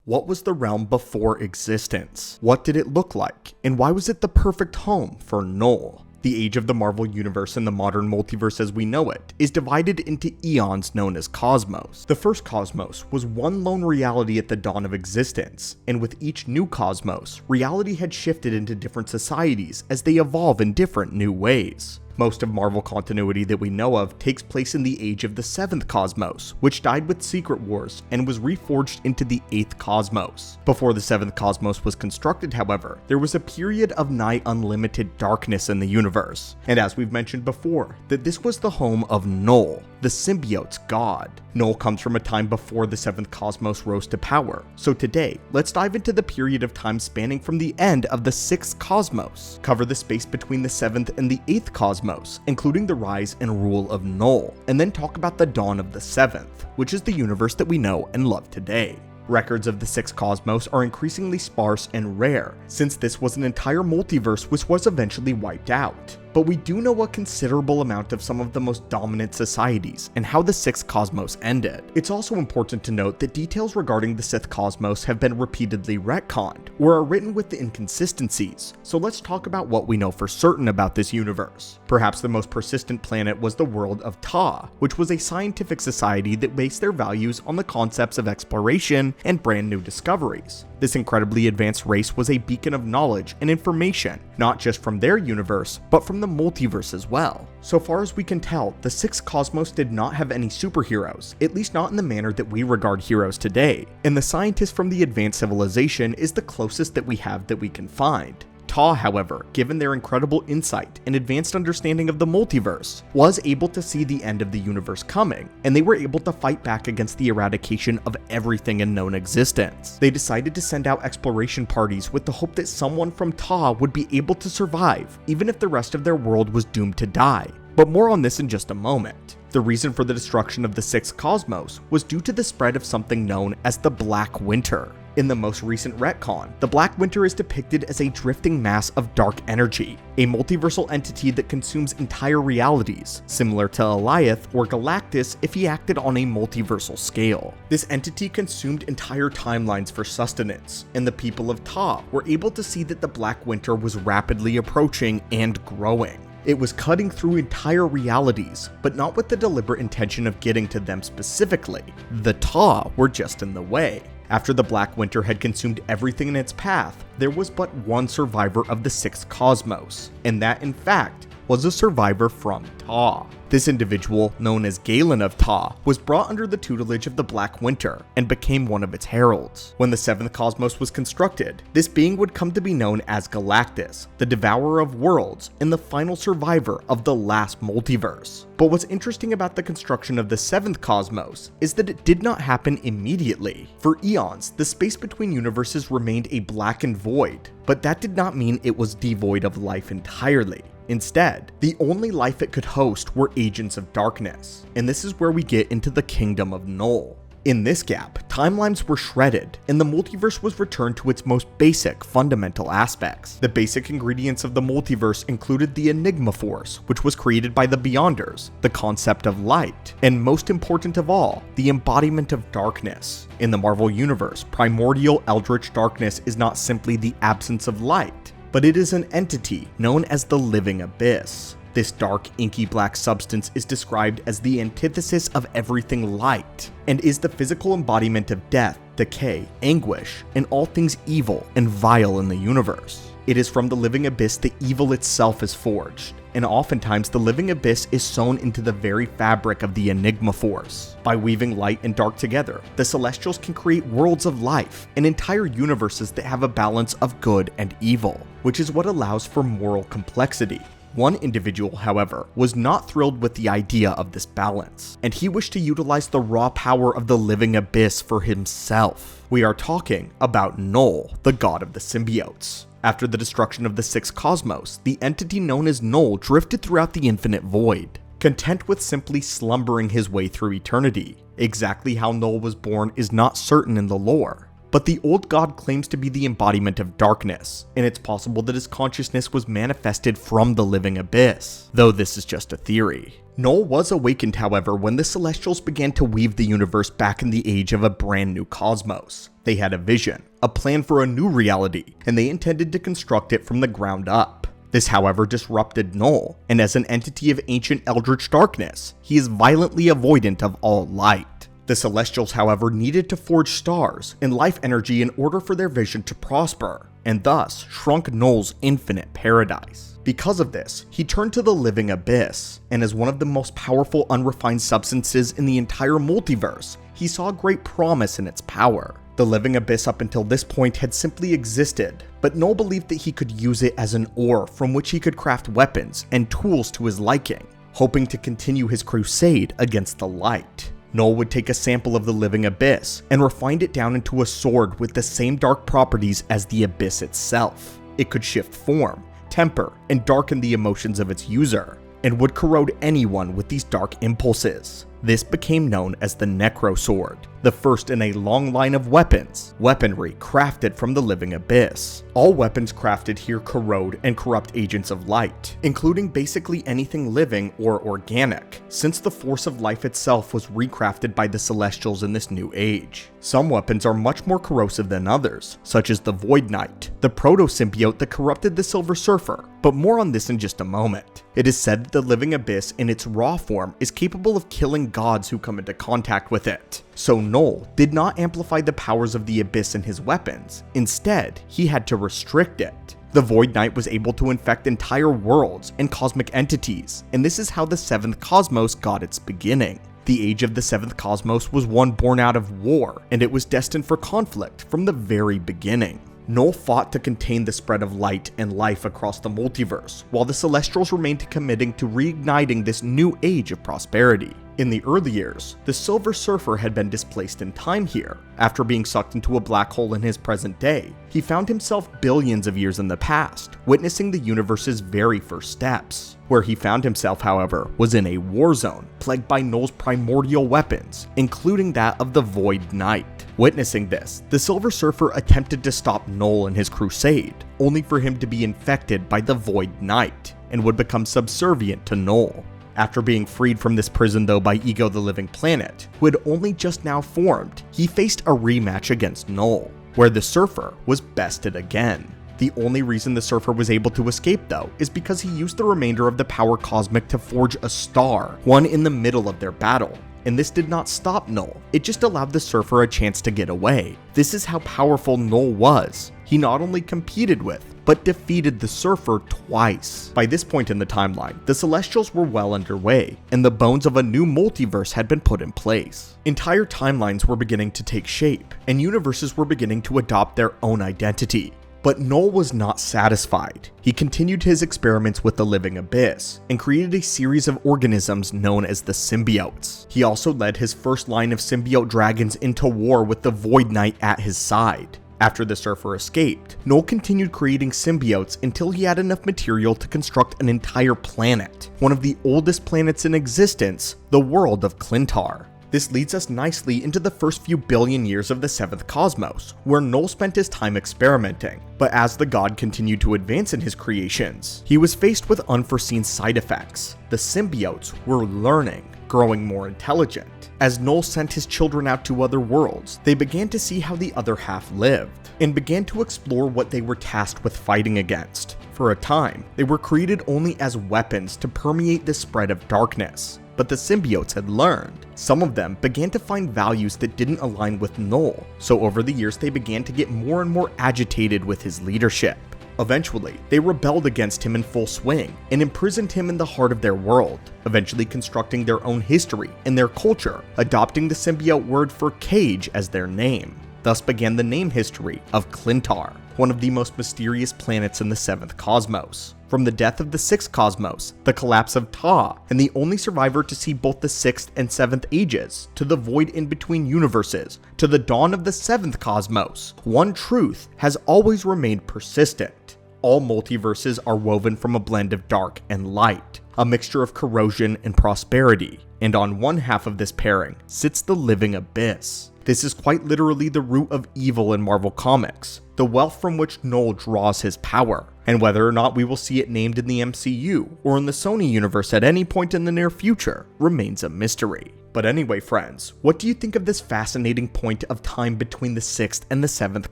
What was the realm before existence? What did it look like? And why was it the perfect home for Knull? The age of the Marvel Universe and the modern multiverse as we know it is divided into eons known as cosmos. The first cosmos was one lone reality at the dawn of existence, and with each new cosmos, reality had shifted into different societies as they evolve in different new ways. Most of Marvel continuity that we know of takes place in the age of the 7th cosmos, which died with Secret Wars and was reforged into the 8th cosmos. Before the 7th cosmos was constructed, however, there was a period of nigh unlimited darkness in the universe. And as we've mentioned before, that this was the home of Knull, the symbiote's god. Knull comes from a time before the 7th cosmos rose to power. So today, let's dive into the period of time spanning from the end of the 6th cosmos, cover the space between the 7th and the 8th cosmos, including the rise and rule of Knull, and then talk about the dawn of the 7th, which is the universe that we know and love today. Records of the 6th cosmos are increasingly sparse and rare, since this was an entire multiverse which was eventually wiped out. But we do know a considerable amount of some of the most dominant societies and how the 6th cosmos ended. It's also important to note that details regarding the 6th cosmos have been repeatedly retconned, or are written with the inconsistencies, so let's talk about what we know for certain about this universe. Perhaps the most persistent planet was the world of Ta, which was a scientific society that based their values on the concepts of exploration and brand new discoveries. This incredibly advanced race was a beacon of knowledge and information, not just from their universe, but from the multiverse as well. So far as we can tell, the 6th cosmos did not have any superheroes, at least not in the manner that we regard heroes today, and the scientist from the advanced civilization is the closest that we have that we can find. Ta, however, given their incredible insight and advanced understanding of the multiverse, was able to see the end of the universe coming, and they were able to fight back against the eradication of everything in known existence. They decided to send out exploration parties with the hope that someone from Ta would be able to survive, even if the rest of their world was doomed to die. But more on this in just a moment. The reason for the destruction of the 6th cosmos was due to the spread of something known as the Black Winter. In the most recent retcon, the Black Winter is depicted as a drifting mass of dark energy, a multiversal entity that consumes entire realities, similar to Eliath or Galactus if he acted on a multiversal scale. This entity consumed entire timelines for sustenance, and the people of Ta were able to see that the Black Winter was rapidly approaching and growing. It was cutting through entire realities, but not with the deliberate intention of getting to them specifically. The Ta were just in the way. After the Black Winter had consumed everything in its path, there was but one survivor of the 6th cosmos, and that in fact was a survivor from Ta. This individual, known as Galen of Ta, was brought under the tutelage of the Black Winter and became one of its heralds. When the 7th cosmos was constructed, this being would come to be known as Galactus, the devourer of worlds and the final survivor of the last multiverse. But what's interesting about the construction of the 7th cosmos is that it did not happen immediately. For eons, the space between universes remained a blackened void, but that did not mean it was devoid of life entirely. Instead, the only life it could host were agents of darkness, and this is where we get into the kingdom of Knull. In this gap, timelines were shredded, and the multiverse was returned to its most basic, fundamental aspects. The basic ingredients of the multiverse included the Enigma Force, which was created by the Beyonders, the concept of light, and most important of all, the embodiment of darkness. In the Marvel Universe, primordial eldritch darkness is not simply the absence of light, but it is an entity known as the Living Abyss. This dark, inky black substance is described as the antithesis of everything light, and is the physical embodiment of death, decay, anguish, and all things evil and vile in the universe. It is from the Living Abyss that evil itself is forged, and oftentimes the Living Abyss is sewn into the very fabric of the Enigma Force. By weaving light and dark together, the Celestials can create worlds of life and entire universes that have a balance of good and evil, which is what allows for moral complexity. One individual, however, was not thrilled with the idea of this balance, and he wished to utilize the raw power of the Living Abyss for himself. We are talking about Knull, the god of the symbiotes. After the destruction of the 6th cosmos, the entity known as Knull drifted throughout the infinite void, content with simply slumbering his way through eternity. Exactly how Knull was born is not certain in the lore, But the old god claims to be the embodiment of darkness, and it's possible that his consciousness was manifested from the living abyss, though this is just a theory. Knull was awakened, however, when the Celestials began to weave the universe back in the age of a brand new cosmos. They had a vision, a plan for a new reality, and they intended to construct it from the ground up. This, however, disrupted Knull, and as an entity of ancient eldritch darkness, he is violently avoidant of all light. The Celestials, however, needed to forge stars and life energy in order for their vision to prosper, and thus shrunk Knull's infinite paradise. Because of this, he turned to the living abyss, and as one of the most powerful unrefined substances in the entire multiverse, he saw great promise in its power. The living abyss up until this point had simply existed, but Knull believed that he could use it as an ore from which he could craft weapons and tools to his liking, hoping to continue his crusade against the light. Knull would take a sample of the living abyss and refine it down into a sword with the same dark properties as the abyss itself. It could shift form, temper, and darken the emotions of its user, and would corrode anyone with these dark impulses. This became known as the necrosword, the first in a long line of weaponry crafted from the living abyss. All weapons crafted here corrode and corrupt agents of light, including basically anything living or organic, since the force of life itself was recrafted by the Celestials in this new age. Some weapons are much more corrosive than others, such as the Void Knight, the proto-symbiote that corrupted the Silver Surfer, but more on this in just a moment. It is said that the living abyss in its raw form is capable of killing gods who come into contact with it. So Knull did not amplify the powers of the abyss in his weapons. Instead, he had to restrict it. The Void Knight was able to infect entire worlds and cosmic entities, and this is how the 7th cosmos got its beginning. The age of the 7th cosmos was one born out of war, and it was destined for conflict from the very beginning. Knull fought to contain the spread of light and life across the multiverse, while the Celestials remained committing to reigniting this new age of prosperity. In the early years, the Silver Surfer had been displaced in time here. After being sucked into a black hole in his present day, he found himself billions of years in the past, witnessing the universe's very first steps. Where he found himself, however, was in a war zone, plagued by Knull's primordial weapons, including that of the Void Knight. Witnessing this, the Silver Surfer attempted to stop Knull in his crusade, only for him to be infected by the Void Knight, and would become subservient to Knull. After being freed from this prison though by Ego the Living Planet, who had only just now formed, he faced a rematch against Knull, where the Surfer was bested again. The only reason the Surfer was able to escape though is because he used the remainder of the power cosmic to forge a star, one in the middle of their battle. And this did not stop Knull, it just allowed the Surfer a chance to get away. This is how powerful Knull was. He not only competed with, but defeated the Surfer twice. By this point in the timeline, the Celestials were well underway, and the bones of a new multiverse had been put in place. Entire timelines were beginning to take shape, and universes were beginning to adopt their own identity. But Knull was not satisfied. He continued his experiments with the living abyss, and created a series of organisms known as the symbiotes. He also led his first line of symbiote dragons into war with the Void Knight at his side. After the Surfer escaped, Knull continued creating symbiotes until he had enough material to construct an entire planet, one of the oldest planets in existence, the world of Clintar. This leads us nicely into the first few billion years of the 7th cosmos, where Knull spent his time experimenting. But as the god continued to advance in his creations, he was faced with unforeseen side effects. The symbiotes were learning, growing more intelligent. As Knull sent his children out to other worlds, they began to see how the other half lived, and began to explore what they were tasked with fighting against. For a time, they were created only as weapons to permeate the spread of darkness. But the symbiotes had learned. Some of them began to find values that didn't align with Knull, so over the years they began to get more and more agitated with his leadership. Eventually, they rebelled against him in full swing, and imprisoned him in the heart of their world, eventually constructing their own history and their culture, adopting the symbiote word for cage as their name. Thus began the name history of Clintar, one of the most mysterious planets in the 7th cosmos. From the death of the 6th cosmos, the collapse of Ta, and the only survivor to see both the 6th and 7th ages, to the void in between universes, to the dawn of the 7th cosmos, one truth has always remained persistent. All multiverses are woven from a blend of dark and light, a mixture of corrosion and prosperity, and on one half of this pairing sits the living abyss. This is quite literally the root of evil in Marvel Comics, the wealth from which Knull draws his power, and whether or not we will see it named in the MCU or in the Sony universe at any point in the near future remains a mystery. But anyway friends, what do you think of this fascinating point of time between the 6th and the 7th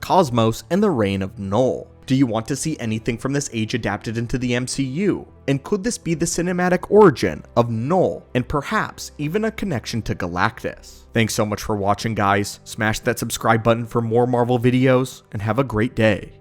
cosmos and the reign of Knull? Do you want to see anything from this age adapted into the MCU? And could this be the cinematic origin of Knull and perhaps even a connection to Galactus? Thanks so much for watching guys, smash that subscribe button for more Marvel videos and have a great day.